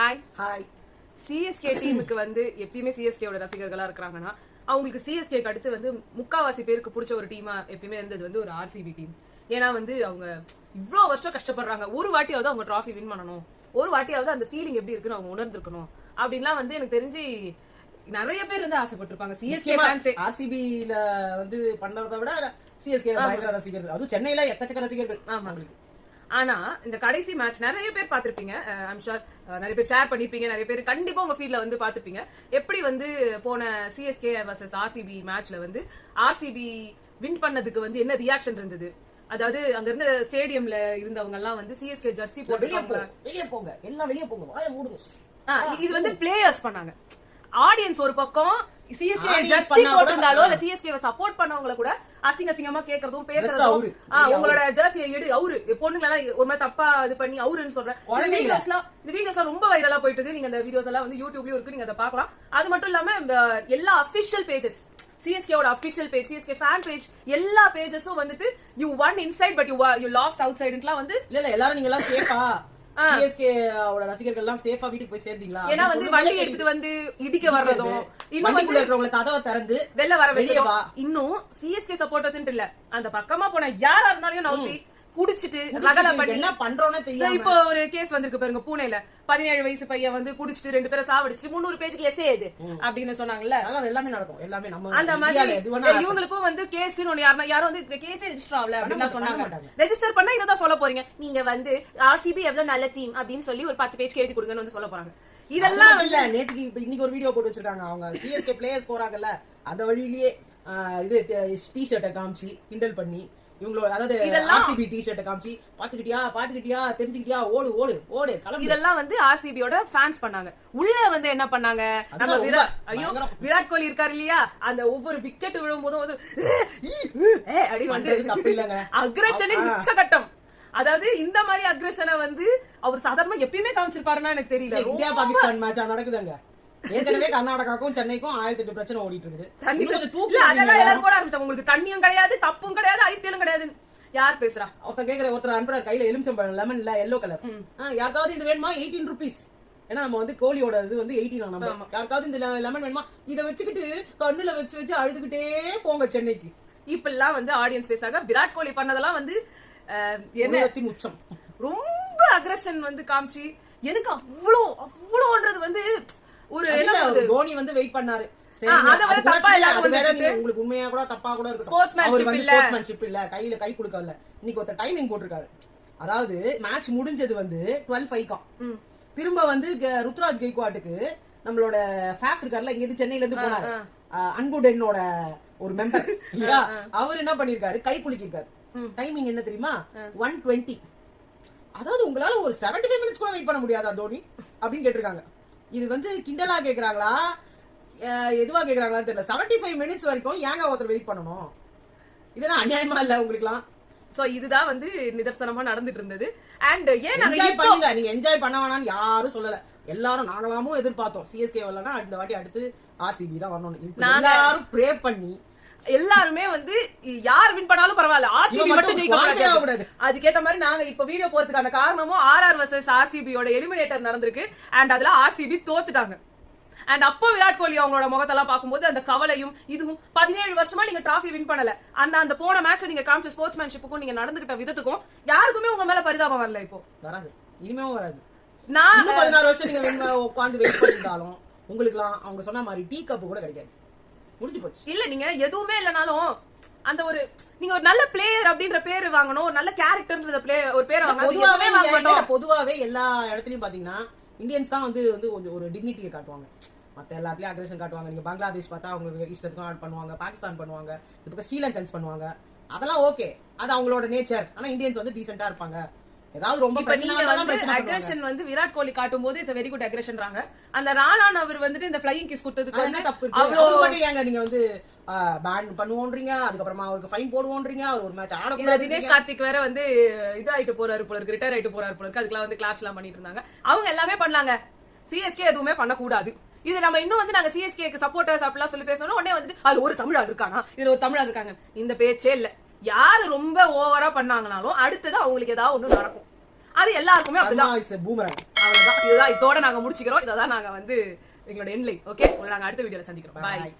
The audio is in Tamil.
Hi hi. சிஎஸ்கே டீமுக்கு வந்து எப்பயுமே சிஎஸ்கேவோட ரசிகர்களா இருக்கிறாங்கன்னா அவங்களுக்கு சிஎஸ்கேக்கு அடுத்து வந்து முக்காவாசி பேருக்கு பிடிச்ச ஒரு டீமா எப்பயுமே இருந்தது வந்து ஒரு ஆர்சிபி டீம். ஏன்னா வந்து அவங்க இவ்வளவு வருஷம் கஷ்டப்படுறாங்க, ஒரு வாட்டியாவது அவங்க டிராஃபி வின் பண்ணணும், ஒரு வாட்டியாவது அந்த ஃபீலிங் எப்படி இருக்குன்னு அவங்க உணர்ந்திருக்கணும் அப்படின்லாம் வந்து எனக்கு தெரிஞ்சு நிறைய பேர் வந்து ஆசைப்பட்டிருப்பாங்க. சிஎஸ்கே ஃபேன்ஸே ஆர்சிபில வந்து பண்றதை விட சிஎஸ்கே பயங்கர ரசிகர்கள், அதுவும் சென்னையில எக்கச்சக்க ரசிகர்கள். ஆமா. ஆனா இந்த கடைசி மேட்ச் நிறைய பேர் பாத்திருப்பீங்க, ஐம் ஷூர் நிறைய பேர் ஷேர் பண்ணிருப்பீங்க, நிறைய பேர் கண்டிப்பா உங்க ஃபீல்ட்ல வந்து பாத்துப்பீங்க. எப்படி வந்து போன சிஎஸ்கே வர்சஸ் ஆர்சிபி மேட்ச்ல வந்து ஆர்சிபி வின் பண்ணதுக்கு வந்து என்ன ரியாக்ஷன் இருந்தது. அதாவது அங்க இருந்த ஸ்டேடியம்ல இருந்தவங்க எல்லாம் வந்து சிஎஸ்கே ஜெர்சி போட்டு வெளியே போங்க, எல்லாம் வெளியே போங்க, வாயை மூடுங்க. இது வந்து பிளேயர்ஸ் பண்ணாங்க. ஆடியன்ஸ் ஒரு பக்கம் சிஎஸ்கே ஜெர்சி போட்டிருந்தாலோ இல்ல சிஎஸ்கே சப்போர்ட் பண்ணவங்கள கூட அசிங்கமா கேக்குறதும் பேசுறதும், உங்களோட ஜெர்சியை எடு அவரு பொண்ணுங்க எல்லாம் ஒரு மாதிரி தப்பா இது பண்ணி அவருன்னு சொல்றேன். இந்த வீடியோஸ் எல்லாம் ரொம்ப வைரலா போயிட்டு இருக்கு. நீங்க அந்த வீடியோஸ் எல்லாம் வந்து யூடியூப்லயும் இருக்கு, நீங்க அதை பாக்கலாம். அது மட்டும் இல்லாம எல்லா அபிஷியல் பேஜஸ், சிஎஸ்கேவோட official page, CSK fan page, எல்லா பேஜஸும் வந்துட்டு you won inside but you lost out சைடுலாம் வந்து இல்ல எல்லாரும் நீங்க எல்லாம் சேஃபா சிஎஸ்கே ஓட ரசிகர்கள் எல்லாம் சேஃபா வீட்டுக்கு போய் சேர்ந்தீங்களா? ஏன்னா வந்து வண்டி எடுத்துட்டு வந்து இடிக்க வர்றதும், இன்னும் வண்டிக்குள்ள இருக்கிறவங்களுக்கு கதவை திறந்து வெளில வர வச்சிருவா. இன்னும் சிஎஸ்கே சப்போர்ட்டர்ஸ் இல்ல, அந்த பக்கமா போன யாரா இருந்தாலும் நவுத்தி குடிச்சிட்டு ரகல பண்ணி என்ன பண்றோம்னே தெரியாது. இப்போ ஒரு கேஸ் வந்திருக்கு பாருங்க பூனேல, 17 வயசு பையன் வந்து குடிச்சிட்டு 2 பேரை சாவடிச்சிட்டு 300 பேஜுக்கு எஸ்ஏ இது அப்படின்னு சொன்னாங்கல்ல. எல்லாமே நடக்கும், எல்லாமே நம்ம அந்த மாதிரி இவங்களுக்கும் வந்து கேஸ்னு ஒன்னு யாரும் வந்து கேஸே ரெஜிஸ்டர் ஆகல அப்படின்னு சொன்னாங்க. ரெஜிஸ்டர் பண்ணா இதான் சொல்ல போறீங்க, நீங்க வந்து ஆர்சிபி எவ்வளவு நல்ல டீம் அப்படின்னு சொல்லி ஒரு 10 பேஜ் எழுதி கொடுங்கன்னு வந்து சொல்ல போறாங்க. இதெல்லாம் இல்ல. நேத்துக்கு இன்னைக்கு ஒரு வீடியோ போட்டு வச்சிருக்காங்க, அவங்க சிஎஸ்கே பிளேயர்ஸ் போறாங்கல்ல, அந்த வழியிலேயே இது டி ஷர்ட்டை காமிச்சு கிண்டல் பண்ணி இவங்களோட, அதாவது ஆர்சிபி டி ஷர்ட்டை காமிச்சு பாத்துக்கிட்டியா தெரிஞ்சுக்கிட்டியா ஓடு ஓடு ஓடு கிளம்பு. இதெல்லாம் வந்து ஆர்சிபியோட ஃபேன்ஸ் பண்ணாங்க. உள்ள வந்து என்ன பண்ணாங்க, நம்ம விராட் கோலி இருக்காரு இல்லையா, அந்த ஒவ்வொரு விக்கெட் விழும் போதும் வந்து அப்படின்னு வந்து தப்பு இல்லங்க, அக்ரஷனே உச்சகட்டம். அதாவது இந்த மாதிரி அக்ரஷனை வந்து அவர் சாதாரணமா எப்பயுமே காமிச்சிருப்பாருன்னா எனக்கு தெரியல. இந்தியா பாகிஸ்தான் மேட்சா நடக்குதுங்க. ஏற்கனவே கர்நாடகாவுக்கும் சென்னைக்கும் 1008 பிரச்சனை ஓடிட்டு இருக்குது. அதெல்லாம் எல்லாரும் போட ஆரம்பிச்சாங்க. உங்களுக்கு தண்ணியும் கிடையாது, கப்பும் கிடையாது, ஐபிஎல்லும் கிடையாது. யார் பேசுறா? ஒருத்தர் அனுப்புறாரு கையில எலுமிச்சம்பழம் லெமன்ல எல்லோ கலர். யாருக்காவது இது வேணுமா? 18 rupees. ஏன்னா நம்ம வந்து கோழியோட இது வந்து 18 நம்ம. யாருக்காவது இந்த லெமன் வேணுமா? இத வச்சுக்கிட்டு கண்ணுல வச்சு அழுதுகிட்டே போங்க சென்னைக்கு. இப்பெல்லாம் வந்து ஆடியன்ஸ் பேசுறாங்க. விராட் கோலி பண்ணதெல்லாம் வந்து என்ன உச்சம், ரொம்ப அக்ரஷன் வந்து காமிச்சு எனக்கு அவ்வளோன்றது வந்து ஒரு தோனி வந்து வெயிட் பண்ணாரு. உங்களுக்கு உண்மையா கூட தப்பா கூட இருக்கு, ஸ்போர்ட்ஸ்மேன்ஷிப் இல்ல, கையில கை கொடுக்கல. இன்னைக்கு ஒருத்தர் டைமிங் போட்டிருக்காரு. அதாவது மேட்ச் முடிஞ்சது வந்து 12:05. திரும்ப வந்து ருத்ராஜ் கெய்க்வாட்டுக்கு நம்மளோட ஃபேஃப் இருக்காருல, இங்க இருந்து சென்னையில இருந்து போனாரு, அன்புடனோட ஒரு மெம்பர் இல்லையா, அவர் என்ன பண்ணிருக்காரு, கை குலுக்கிருக்காரு. டைமிங் என்ன தெரியுமா? 1:20. அதாவது உங்களால ஒரு 75 minutes கூட வெயிட் பண்ண முடியாதா தோனி அப்படின்னு கேட்டிருக்காங்க. இது வந்து கிண்டலா கேக்குறாங்களா எதுவா கேக்குறாங்களான்னு தெரியல. 75 minutes வரைக்கும் ஏங்க ஒருத்தர் வெயிட் பண்ணணும்? இதெல்லாம் அநியாயமா இல்ல உங்களுக்குலாம்? சோ இதுதான் வந்து நிதர்சனமா நடந்துட்டு இருந்தது. அண்ட் ஏன் என்ஜாய் பண்ணுங்க, நீங்க என்ஜாய் பண்ண வேணாம்னு யாரும் சொல்லல. எல்லாரும் நாங்களாமும் எதிர்பார்த்தோம் சிஎஸ்கே வரலன்னா இந்த வாட்டி அடுத்து ஆர்சிபி தான் வரணும். எல்லாரும் ப்ரே பண்ணி எல்லாருமே வந்து யார் வின் பண்ணாலும் பரவாயில்ல, ஆர்சிபி மட்டும் ஜெயிக்க கூடாது. அதுக்கேத்த மாதிரி நாங்க இப்ப வீடியோ போறதுக்கான காரணமும் ஆர்ஆர் வர்சஸ் ஆர்சிபியோட எலிமினேட்டர் நடந்திருக்கு. அண்ட் அதுல ஆர்சிபி தோத்துட்டாங்க. அண்ட் அப்போ விராட் கோலி அவங்களோட முகத்தெல்லாம் பார்க்கும்போது அந்த கவலையும் இதுவும் 17 வருஷமா நீங்க டிராஃபி வின் பண்ணல, அந்த போன மேட்ச் நீங்க காமிச்ச ஸ்போர்ட்ஸ்மேன்ஷிப்புக்கும் நீங்க நடந்துகிட்ட விதத்துக்கும் யாருக்குமே உங்க மேல பரிதாபம் வரல. இப்போ வராது, இனிமேவும் வராது. நான் 16 வருஷம் நீங்க உட்காந்து வெயிட் பண்ணிருந்தாலும் உங்களுக்குலாம் அவங்க சொன்ன மாதிரி டீ கப் கூட கிடைக்காது, முடிஞ்சு போச்சு. இல்ல நீங்க எதுவுமே இல்லனாலும் அந்த ஒரு நீங்க ஒரு நல்ல பிளேயர் அப்படின்ற பேரு வாங்கணும், ஒரு நல்ல கேரக்டர்ன்ற ஒரு பேரை வாங்கணும். பொதுவாவே எல்லா இடத்துலயும் பாத்தீங்கன்னா இந்தியன்ஸ் தான் வந்து கொஞ்சம் ஒரு டிக்னிட்டியை காட்டுவாங்க. மத்த எல்லாத்துலயும் அக்ரஷன் காட்டுவாங்க. நீங்க பங்களாதேஷ் பார்த்தா அவங்க இஷ்டத்துக்கும் ஆட் பண்ணுவாங்க, பாகிஸ்தான் பண்ணுவாங்க, இப்ப ஸ்ரீலங்கன்ஸ் பண்ணுவாங்க. அதெல்லாம் ஓகே, அது அவங்களோட நேச்சர். ஆனா இந்தியன்ஸ் வந்து டீசென்ட்டா இருப்பாங்க. ஏதாவது ரொம்ப அக்ரஷன் வந்து விராட் கோலி காட்டும் போது இட்ஸ் வெரி குட் அக்ரஷன்றாங்க. அந்த ராணான் அவர் வந்துட்டு இந்த ஃப்ளையிங் கிஸ் கொடுத்ததுக்கு என்ன தப்பு இருக்கு? அவ்வளவு மட்டும் ஏங்க நீங்க வந்து பேன் பண்ணுவோன்றீங்க, அதுக்கப்புறமா அவருக்கு ஃபைன் போடுவோன்றீங்க, அவர் ஒரு மேட்ச் ஆடக்கூடாது. தினேஷ் கார்த்திக் வேற வந்து இதாயிட்டு போறாரு போல இருக்கு, ரிட்டையர் ஆயிட்டு போறாரு போல இருக்கு. அதுக்கெல்லாம் வந்து கிளாப்ஸ் எல்லாம் பண்ணிட்டு இருந்தாங்க. அவங்க எல்லாமே பண்ணலாங்க, சிஎஸ்கே எதுவுமே பண்ணக்கூடாது. இது நம்ம இன்னும் வந்து நாங்க சிஎஸ்கேக்கு சப்போர்ட்டர்ஸ் அப்படிலாம் சொல்லி பேசணும். உடனே வந்துட்டு அது ஒரு தமிழர் இருக்கானா, இதுல ஒரு தமிழர் இருக்காங்க, இந்த பேச்சே இல்ல. யாரு ரொம்ப ஓவரா பண்ணாங்கனாலும் அடுத்தது அவங்களுக்கு ஏதாவது ஒண்ணு நடக்கும். அது எல்லாருக்குமே அப்படிதான். அவ்வளவுதான். இதுதான் இதோட நாங்க முடிச்சுக்கிறோம். இதான் நாங்க வந்து எங்களோட எண்ட்லைன். ஓகே, உங்களை நாங்க அடுத்த வீடியோல சந்திக்கிறோம். பாய்.